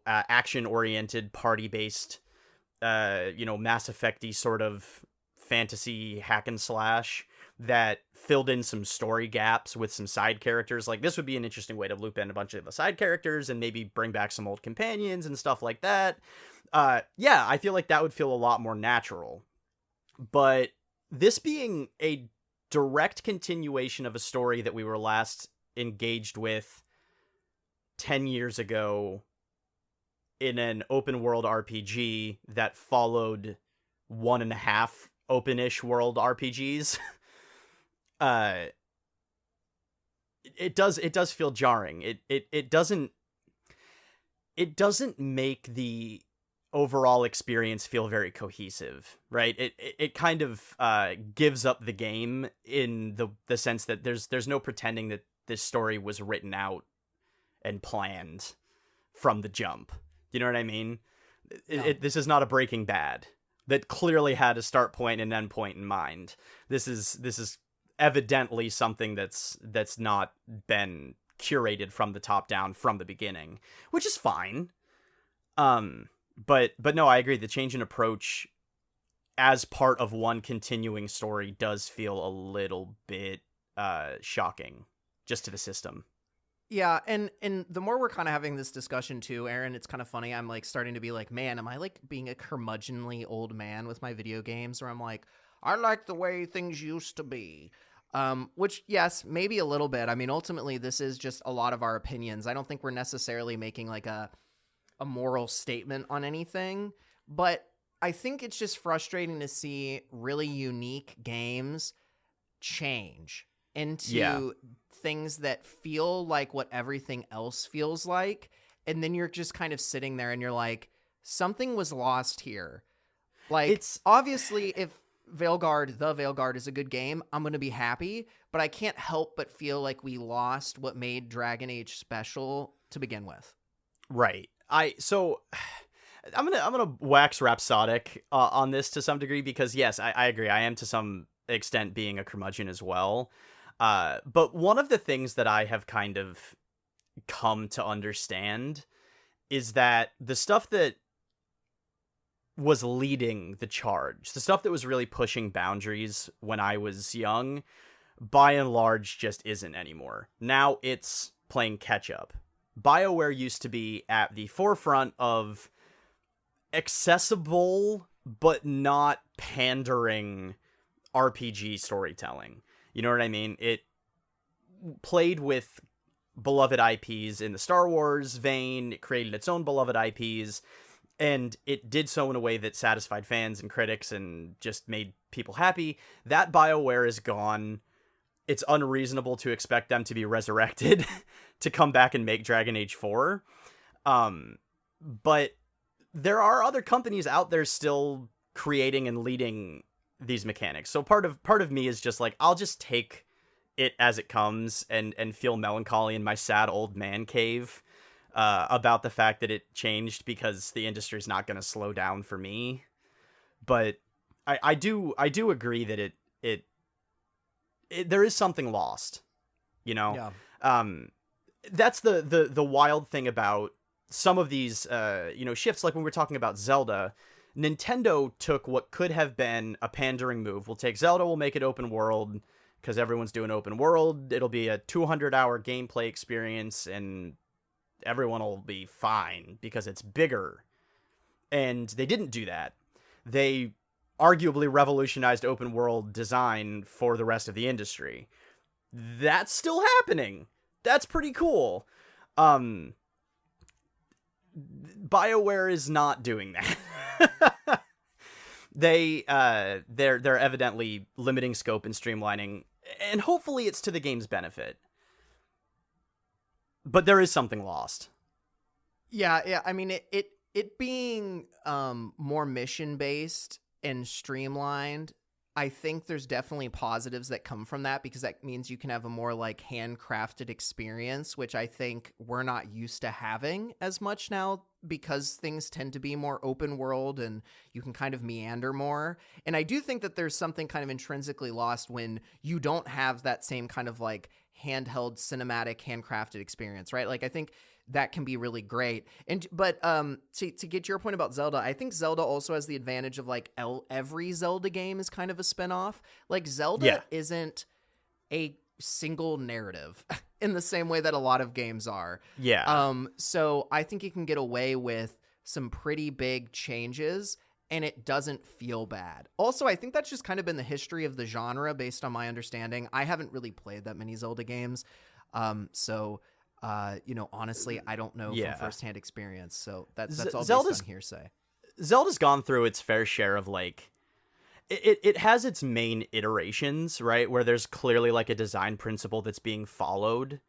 action-oriented, party-based, Mass Effect-y sort of fantasy hack and slash that filled in some story gaps with some side characters. Like, this would be an interesting way to loop in a bunch of the side characters and maybe bring back some old companions and stuff like that. Yeah, I feel like that would feel a lot more natural. But this being a direct continuation of a story that we were last engaged with 10 years ago in an open world RPG that followed 1.5 open-ish world RPGs, it does feel jarring. It doesn't make the overall experience feel very cohesive, right? It kind of gives up the game in the sense that there's no pretending that this story was written out and planned from the jump. You know what I mean? No. This is not a Breaking Bad that clearly had a start point and end point in mind. This is evidently something that's not been curated from the top down from the beginning, which is fine. But no, I agree. The change in approach as part of one continuing story does feel a little bit shocking just to the system. Yeah, and the more we're kind of having this discussion too, Aaron, it's kind of funny. I'm like starting to be like, man, am I like being a curmudgeonly old man with my video games? Where I'm like, I like the way things used to be. Which, yes, maybe a little bit. I mean, ultimately, this is just a lot of our opinions. I don't think we're necessarily making like a moral statement on anything, but I think it's just frustrating to see really unique games change into things that feel like what everything else feels like, and then you're just kind of sitting there and you're like, something was lost here. Like, it's obviously, if the Veilguard is a good game, I'm going to be happy, but I can't help but feel like we lost what made Dragon Age special to begin with. Right. So I'm gonna wax rhapsodic on this to some degree, because yes, I agree. I am to some extent being a curmudgeon as well. But one of the things that I have kind of come to understand is that the stuff that was leading the charge, the stuff that was really pushing boundaries when I was young, by and large just isn't anymore. Now it's playing catch up. BioWare used to be at the forefront of accessible but not pandering RPG storytelling. You know what I mean? It played with beloved IPs in the Star Wars vein. It created its own beloved IPs, and it did so in a way that satisfied fans and critics and just made people happy. That BioWare is gone. It's unreasonable to expect them to be resurrected to come back and make Dragon Age 4. But there are other companies out there still creating and leading these mechanics. So part of me is just like, I'll just take it as it comes and feel melancholy in my sad old man cave about the fact that it changed, because the industry's not going to slow down for me. But I do agree that it there is something lost, you know? Yeah. That's the wild thing about some of these, shifts. Like when we're talking about Zelda, Nintendo took what could have been a pandering move. We'll take Zelda, we'll make it open world, because everyone's doing open world. It'll be a 200-hour gameplay experience, and everyone will be fine because it's bigger. And they didn't do that. They arguably revolutionized open world design for the rest of the industry. That's still happening. That's pretty cool. BioWare is not doing that. They're evidently limiting scope and streamlining, and hopefully it's to the game's benefit. But there is something lost. Yeah. I mean, it being more mission based and streamlined, I think there's definitely positives that come from that, because that means you can have a more like handcrafted experience, which I think we're not used to having as much now, because things tend to be more open world and you can kind of meander more. And I do think that there's something kind of intrinsically lost when you don't have that same kind of like handheld cinematic handcrafted experience, right? Like I think that can be really great. But to get to your point about Zelda, I think Zelda also has the advantage of like every Zelda game is kind of a spinoff. Like Zelda isn't a single narrative in the same way that a lot of games are. Yeah. So I think you can get away with some pretty big changes and it doesn't feel bad. Also, I think that's just kind of been the history of the genre based on my understanding. I haven't really played that many Zelda games. Honestly, I don't know from firsthand experience. So that's all based on hearsay. Zelda's gone through its fair share of like, it has its main iterations, right? Where there's clearly like a design principle that's being followed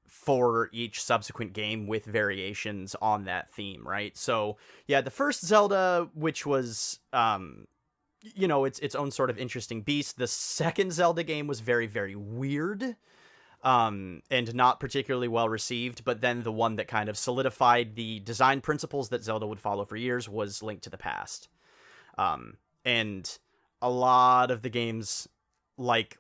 for each subsequent game with variations on that theme, right? So yeah, the first Zelda, which was, its own sort of interesting beast. The second Zelda game was very, very weird. And not particularly well received, but then the one that kind of solidified the design principles that Zelda would follow for years was Link to the Past. And a lot of the games like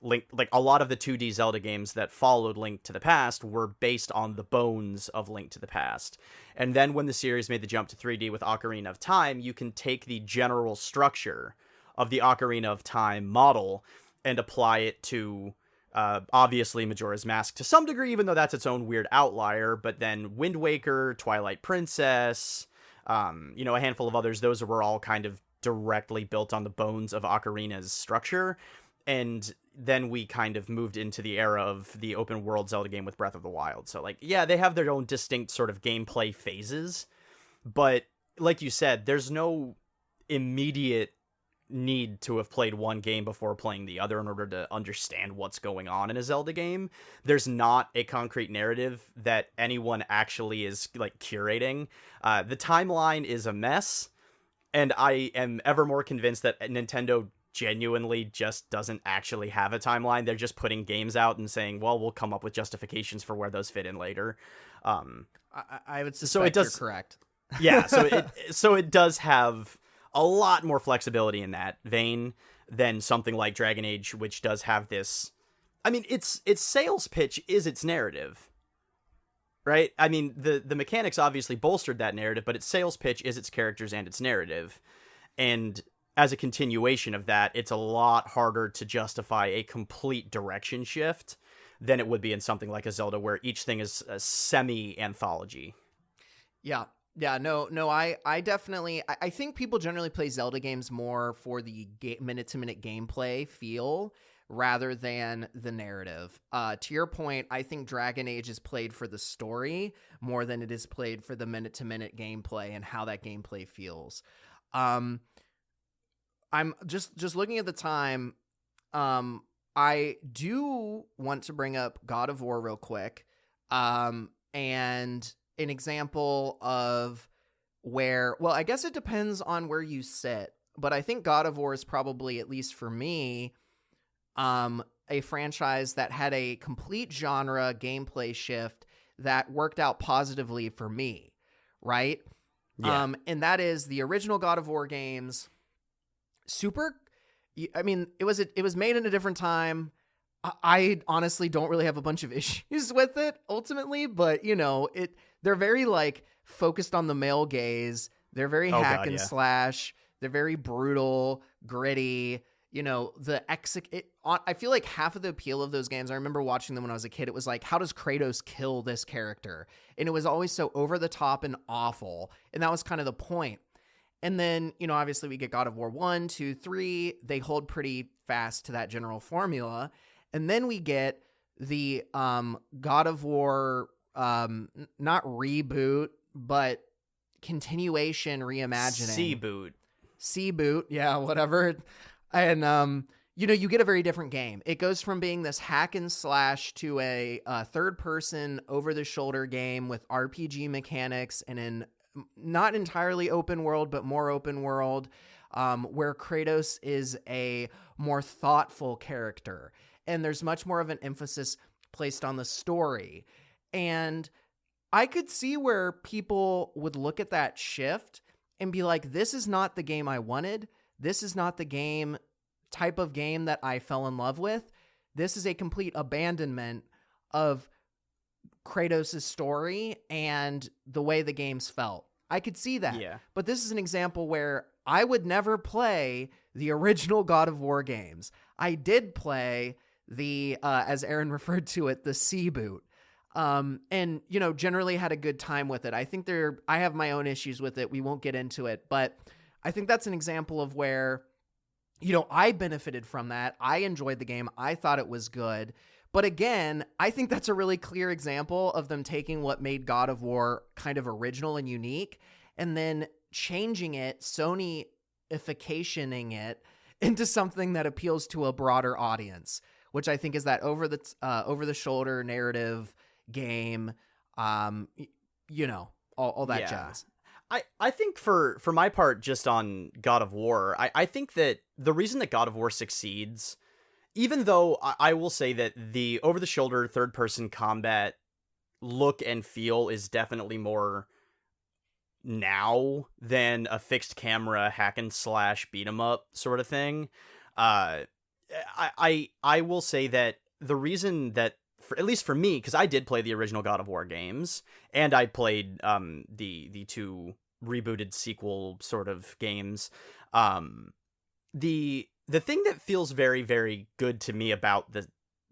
a lot of the 2D Zelda games that followed Link to the Past were based on the bones of Link to the Past. And then when the series made the jump to 3D with Ocarina of Time, you can take the general structure of the Ocarina of Time model and apply it to obviously Majora's Mask to some degree, even though that's its own weird outlier. But then Wind Waker, Twilight Princess, a handful of others, those were all kind of directly built on the bones of Ocarina's structure. And then we kind of moved into the era of the open world Zelda game with Breath of the Wild. So like, yeah, they have their own distinct sort of gameplay phases. But like you said, there's no immediate need to have played one game before playing the other in order to understand what's going on in a Zelda game. There's not a concrete narrative that anyone actually is like curating. The timeline is a mess, and I am ever more convinced that Nintendo genuinely just doesn't actually have a timeline. They're just putting games out and saying, well, we'll come up with justifications for where those fit in later. I would suspect you're correct. Yeah, so it does have a lot more flexibility in that vein than something like Dragon Age, which does have this. I mean, its sales pitch is its narrative, right? I mean, the mechanics obviously bolstered that narrative, but its sales pitch is its characters and its narrative. And as a continuation of that, it's a lot harder to justify a complete direction shift than it would be in something like a Zelda, where each thing is a semi-anthology. Yeah, no, I definitely, I think people generally play Zelda games more for the minute-to-minute gameplay feel rather than the narrative. To your point, I think Dragon Age is played for the story more than it is played for the minute-to-minute gameplay and how that gameplay feels. I'm just looking at the time. I do want to bring up God of War real quick. And an example of where, well, I guess it depends on where you sit, but I think God of War is probably, at least for me, a franchise that had a complete genre gameplay shift that worked out positively for me, right? Yeah. And that is the original God of War games. It was made in a different time. I honestly don't really have a bunch of issues with it ultimately, but they're very like focused on the male gaze. They're very hack and slash. They're very brutal, gritty. You know, I feel like half of the appeal of those games, I remember watching them when I was a kid, it was like, how does Kratos kill this character? And it was always so over the top and awful. And that was kind of the point. And then, you know, obviously we get God of War 1, 2, 3. They hold pretty fast to that general formula. And then we get the God of War, not reboot, but continuation reimagining. Seaboot, yeah, whatever. And, you know, you get a very different game. It goes from being this hack and slash to a third-person, over-the-shoulder game with RPG mechanics and an not entirely open world, but more open world, where Kratos is a more thoughtful character. And there's much more of an emphasis placed on the story. And I could see where people would look at that shift and be like, this is not the game I wanted. This is not the type of game that I fell in love with. This is a complete abandonment of Kratos' story and the way the games felt. I could see that. Yeah. But this is an example where I would never play the original God of War games. I did play the, as Aaron referred to it, the C-boot. And, you know, generally had a good time with it. I have my own issues with it. We won't get into it, but I think that's an example of where, you know, I benefited from that. I enjoyed the game. I thought it was good. But again, I think that's a really clear example of them taking what made God of War kind of original and unique and then changing it, Sony-ificationing it into something that appeals to a broader audience, which I think is that over the shoulder narrative game, you know, all that jazz. I think for my part, just on God of War, I think that the reason that God of War succeeds, even though I will say that the over-the-shoulder third-person combat look and feel is definitely more now than a fixed camera hack and slash beat 'em up sort of thing, I will say that the reason that, at least for me, because I did play the original God of War games, and I played the two rebooted sequel sort of games. The thing that feels very, very good to me about the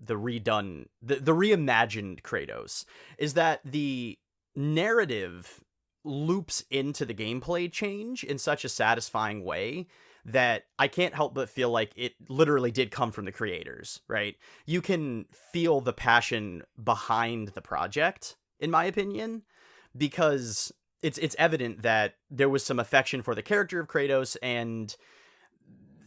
reimagined Kratos is that the narrative loops into the gameplay change in such a satisfying way that I can't help but feel like it literally did come from the creators, right? You can feel the passion behind the project, in my opinion, because it's evident that there was some affection for the character of Kratos and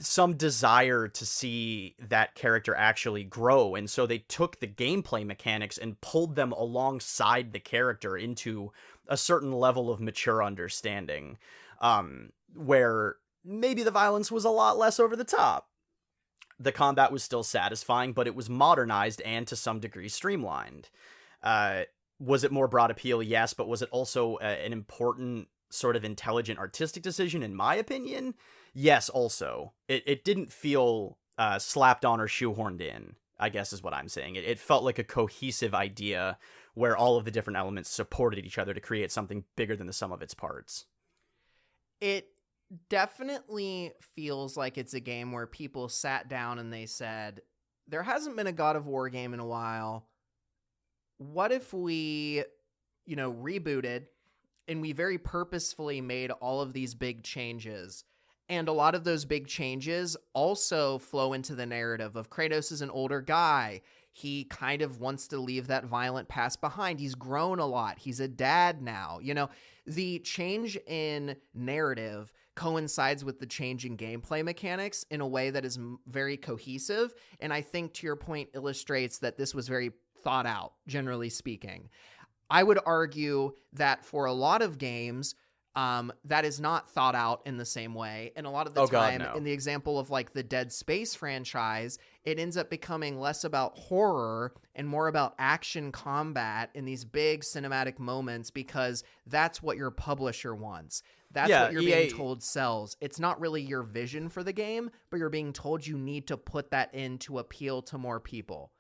some desire to see that character actually grow. And so they took the gameplay mechanics and pulled them alongside the character into a certain level of mature understanding, where maybe the violence was a lot less over the top. The combat was still satisfying, but it was modernized and to some degree streamlined. Was it more broad appeal? Yes, but was it also an important sort of intelligent artistic decision, in my opinion? Yes, also. It didn't feel slapped on or shoehorned in, I guess is what I'm saying. It felt like a cohesive idea where all of the different elements supported each other to create something bigger than the sum of its parts. It definitely feels like it's a game where people sat down and they said, there hasn't been a God of War game in a while. What if we, you know, rebooted and we very purposefully made all of these big changes? And a lot of those big changes also flow into the narrative of Kratos is an older guy. He kind of wants to leave that violent past behind. He's grown a lot. He's a dad now. You know, the change in narrative coincides with the change in gameplay mechanics in a way that is very cohesive. And I think, to your point, illustrates that this was very thought out, generally speaking. I would argue that for a lot of games, that is not thought out in the same way. And a lot of the time, in the example of like the Dead Space franchise, it ends up becoming less about horror and more about action combat in these big cinematic moments because that's what your publisher wants. That's what you're being told sells. It's not really your vision for the game, but you're being told you need to put that in to appeal to more people.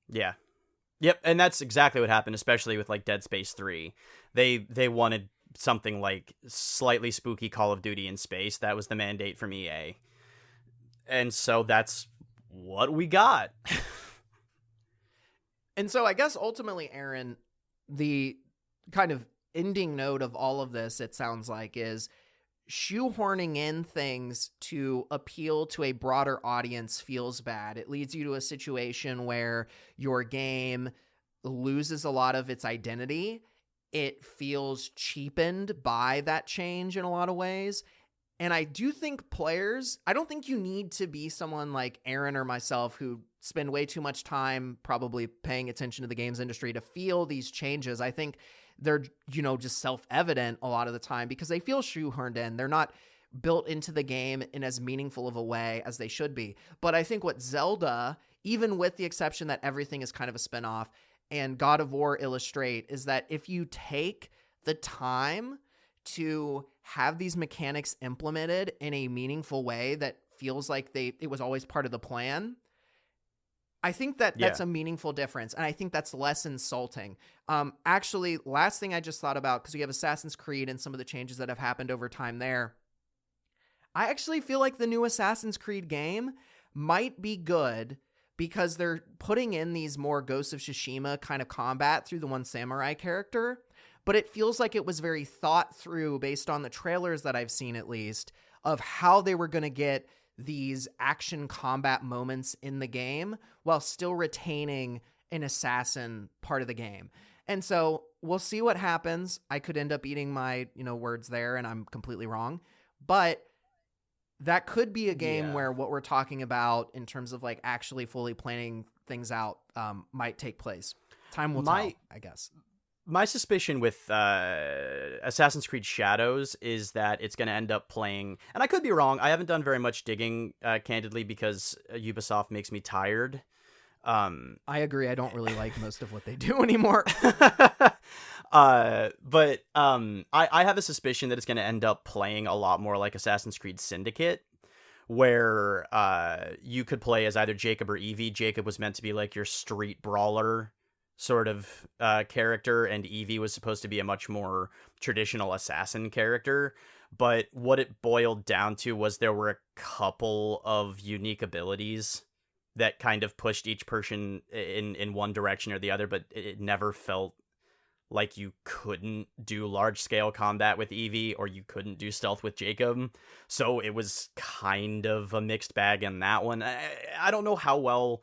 Yeah. Yep, and that's exactly what happened, especially with like Dead Space 3. They wanted something like slightly spooky Call of Duty in space. That was the mandate from EA. And so that's what we got. And so I guess ultimately, Aaron, the kind of ending note of all of this, it sounds like, is shoehorning in things to appeal to a broader audience feels bad. It leads you to a situation where your game loses a lot of its identity. It feels cheapened by that change in a lot of ways. And I do think players, I don't think you need to be someone like Aaron or myself who spend way too much time probably paying attention to the games industry to feel these changes. I think they're, just self-evident a lot of the time because they feel shoehorned in. They're not built into the game in as meaningful of a way as they should be. But I think what Zelda, even with the exception that everything is kind of a spinoff, and God of War illustrate, is that if you take the time to have these mechanics implemented in a meaningful way that feels like it was always part of the plan, I think that's a meaningful difference, and I think that's less insulting. Actually, last thing I just thought about, because we have Assassin's Creed and some of the changes that have happened over time there, I actually feel like the new Assassin's Creed game might be good because they're putting in these more Ghost of Tsushima kind of combat through the one samurai character, but it feels like it was very thought through based on the trailers that I've seen, at least, of how they were going to get these action combat moments in the game while still retaining an assassin part of the game. And so we'll see what happens. I could end up eating my, words there, and I'm completely wrong, but that could be a game where what we're talking about in terms of like actually fully planning things out might take place. Time will tell, I guess. My suspicion with Assassin's Creed Shadows is that it's going to end up playing, and I could be wrong, I haven't done very much digging, candidly, because Ubisoft makes me tired. I agree, I don't really like most of what they do anymore. But I have a suspicion that it's going to end up playing a lot more like Assassin's Creed Syndicate, where you could play as either Jacob or Evie. Jacob was meant to be like your street brawler sort of character, and Evie was supposed to be a much more traditional assassin character. But what it boiled down to was there were a couple of unique abilities that kind of pushed each person in one direction or the other, but it never felt like you couldn't do large-scale combat with Evie or you couldn't do stealth with Jacob. So it was kind of a mixed bag in that one. I don't know how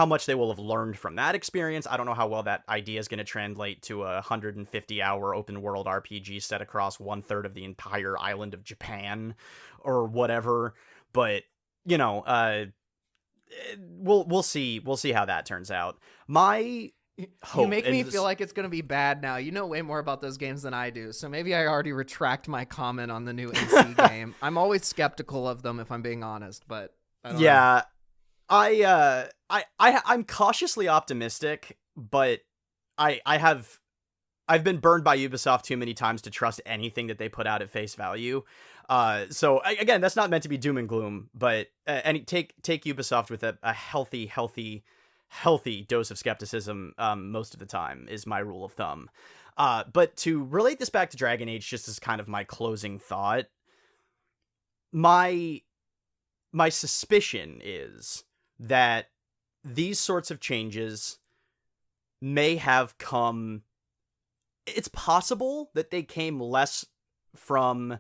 much they will have learned from that experience. I don't know how well that idea is going to translate to a 150-hour open-world RPG set across 1/3 of the entire island of Japan or whatever. But, we'll see how that turns out. My hope, you make me feel like it's going to be bad now. You know way more about those games than I do, so maybe I already retract my comment on the new AC game. I'm always skeptical of them, if I'm being honest, but I don't know. I'm cautiously optimistic, but I've been burned by Ubisoft too many times to trust anything that they put out at face value. So again, that's not meant to be doom and gloom, but take Ubisoft with a healthy dose of skepticism most of the time is my rule of thumb. But to relate this back to Dragon Age, just as kind of my closing thought, my suspicion is that these sorts of changes may have come... It's possible that they came less from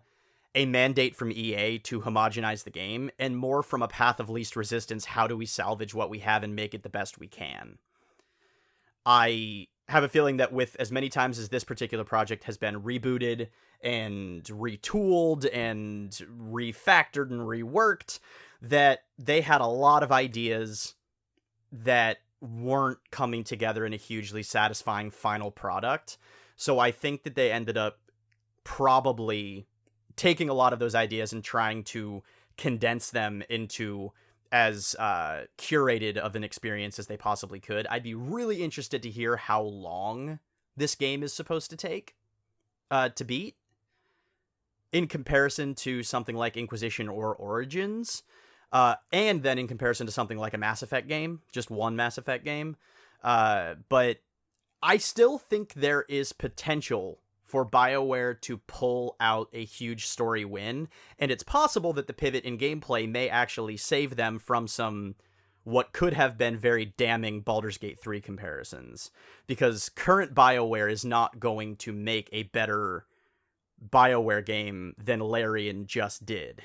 a mandate from EA to homogenize the game and more from a path of least resistance. How do we salvage what we have and make it the best we can? I have a feeling that with as many times as this particular project has been rebooted and retooled and refactored and reworked, that they had a lot of ideas that weren't coming together in a hugely satisfying final product. So I think that they ended up probably taking a lot of those ideas and trying to condense them into as curated of an experience as they possibly could. I'd be really interested to hear how long this game is supposed to take to beat in comparison to something like Inquisition or Origins, and then in comparison to something like a Mass Effect game, just one Mass Effect game. But I still think there is potential for BioWare to pull out a huge story win, and it's possible that the pivot in gameplay may actually save them from some what could have been very damning Baldur's Gate 3 comparisons, because current BioWare is not going to make a better BioWare game than Larian just did.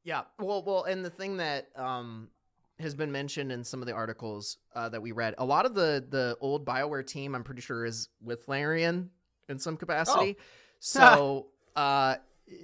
Yeah, well, and the thing that has been mentioned in some of the articles that we read, a lot of the old BioWare team, I'm pretty sure, is with Larian in some capacity. Oh. So,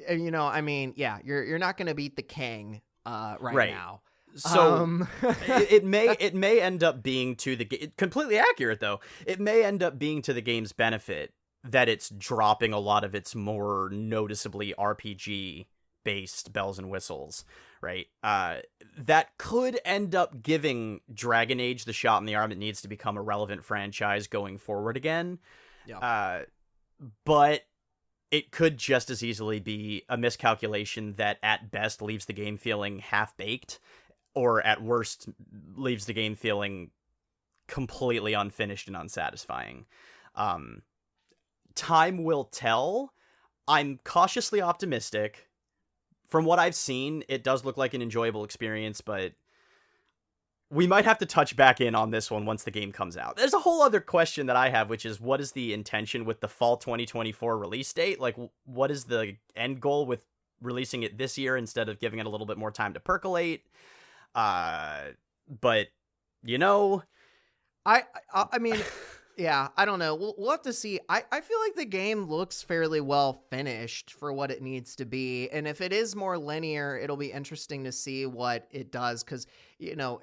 you know, I mean, yeah, you're not going to beat the king right now. So it may end up being to the completely accurate though. It may end up being to the game's benefit that it's dropping a lot of its more noticeably RPG based bells and whistles, right? That could end up giving Dragon Age the shot in the arm it needs to become a relevant franchise going forward again. Yeah. But it could just as easily be a miscalculation that at best leaves the game feeling half-baked, or at worst leaves the game feeling completely unfinished and unsatisfying. Time will tell. I'm cautiously optimistic. From what I've seen, it does look like an enjoyable experience, but we might have to touch back in on this one once the game comes out. There's a whole other question that I have, which is, what is the intention with the fall 2024 release date? Like, what is the end goal with releasing it this year instead of giving it a little bit more time to percolate? But, you know... I mean... Yeah, I don't know. We'll have to see. I feel like the game looks fairly well finished for what it needs to be. And if it is more linear, it'll be interesting to see what it does. Because, you know,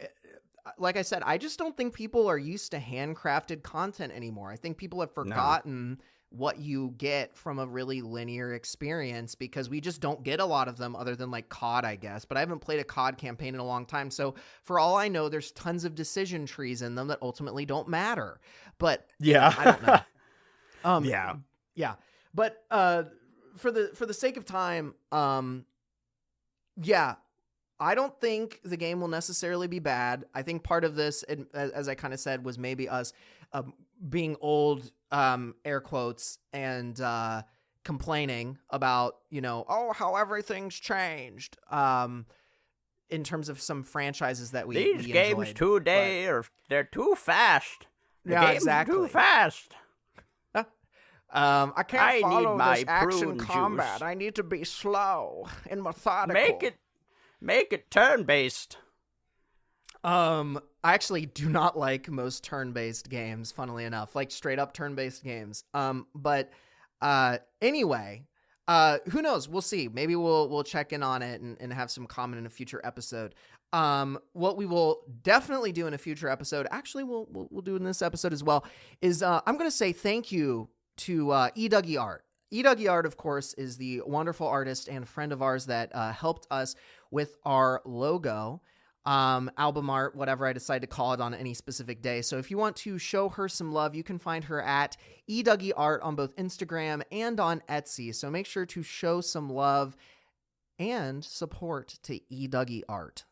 like I said, I just don't think people are used to handcrafted content anymore. I think people have forgotten what you get from a really linear experience, because we just don't get a lot of them other than like COD, I guess. But I haven't played a COD campaign in a long time. So for all I know, there's tons of decision trees in them that ultimately don't matter. But yeah, I don't know. Yeah. But for the sake of time, yeah, I don't think the game will necessarily be bad. I think part of this, as I kind of said, was maybe us being old, air quotes, and complaining about, you know, how everything's changed. In terms of some franchises that we These we games enjoyed, today they're too fast. The Yeah, game's exactly. too fast. I can't follow need this my action prune combat. juice. I need to be slow and methodical. Make it turn-based. I actually do not like most turn-based games, funnily enough, like straight up turn-based games. But anyway, who knows? We'll see. Maybe we'll check in on it and have some comment in a future episode. What we will definitely do in a future episode, actually we'll do in this episode as well, is I'm going to say thank you to eDougie Art. eDougie Art, of course, is the wonderful artist and friend of ours that helped us with our logo, album art, whatever I decide to call it on any specific day. So if you want to show her some love, you can find her at eDougie Art on both Instagram and on Etsy. So make sure to show some love and support to eDougie Art.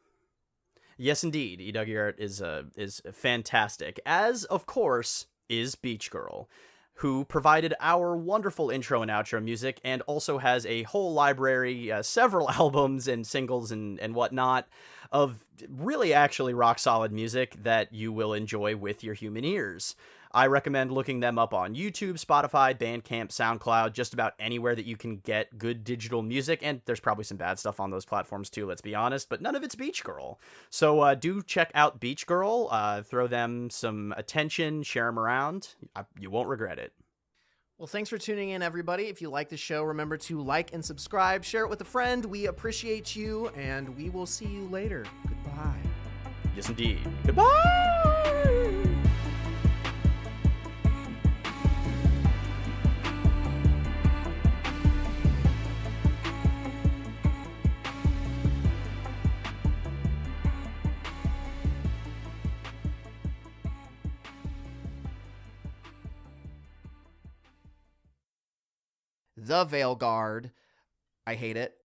Yes, indeed. eDougie Art is fantastic, as, of course, is Beach Girl, who provided our wonderful intro and outro music, and also has a whole library, several albums and singles and whatnot, of really actually rock-solid music that you will enjoy with your human ears. I recommend looking them up on YouTube, Spotify, Bandcamp, SoundCloud, just about anywhere that you can get good digital music, and there's probably some bad stuff on those platforms too, let's be honest, but none of it's Beach Girl. So do check out Beach Girl, throw them some attention, share them around. You won't regret it. Well, thanks for tuning in, everybody. If you like the show, remember to like and subscribe, share it with a friend. We appreciate you, and we will see you later. Goodbye. Yes, indeed. Goodbye! The Veilguard. I hate it.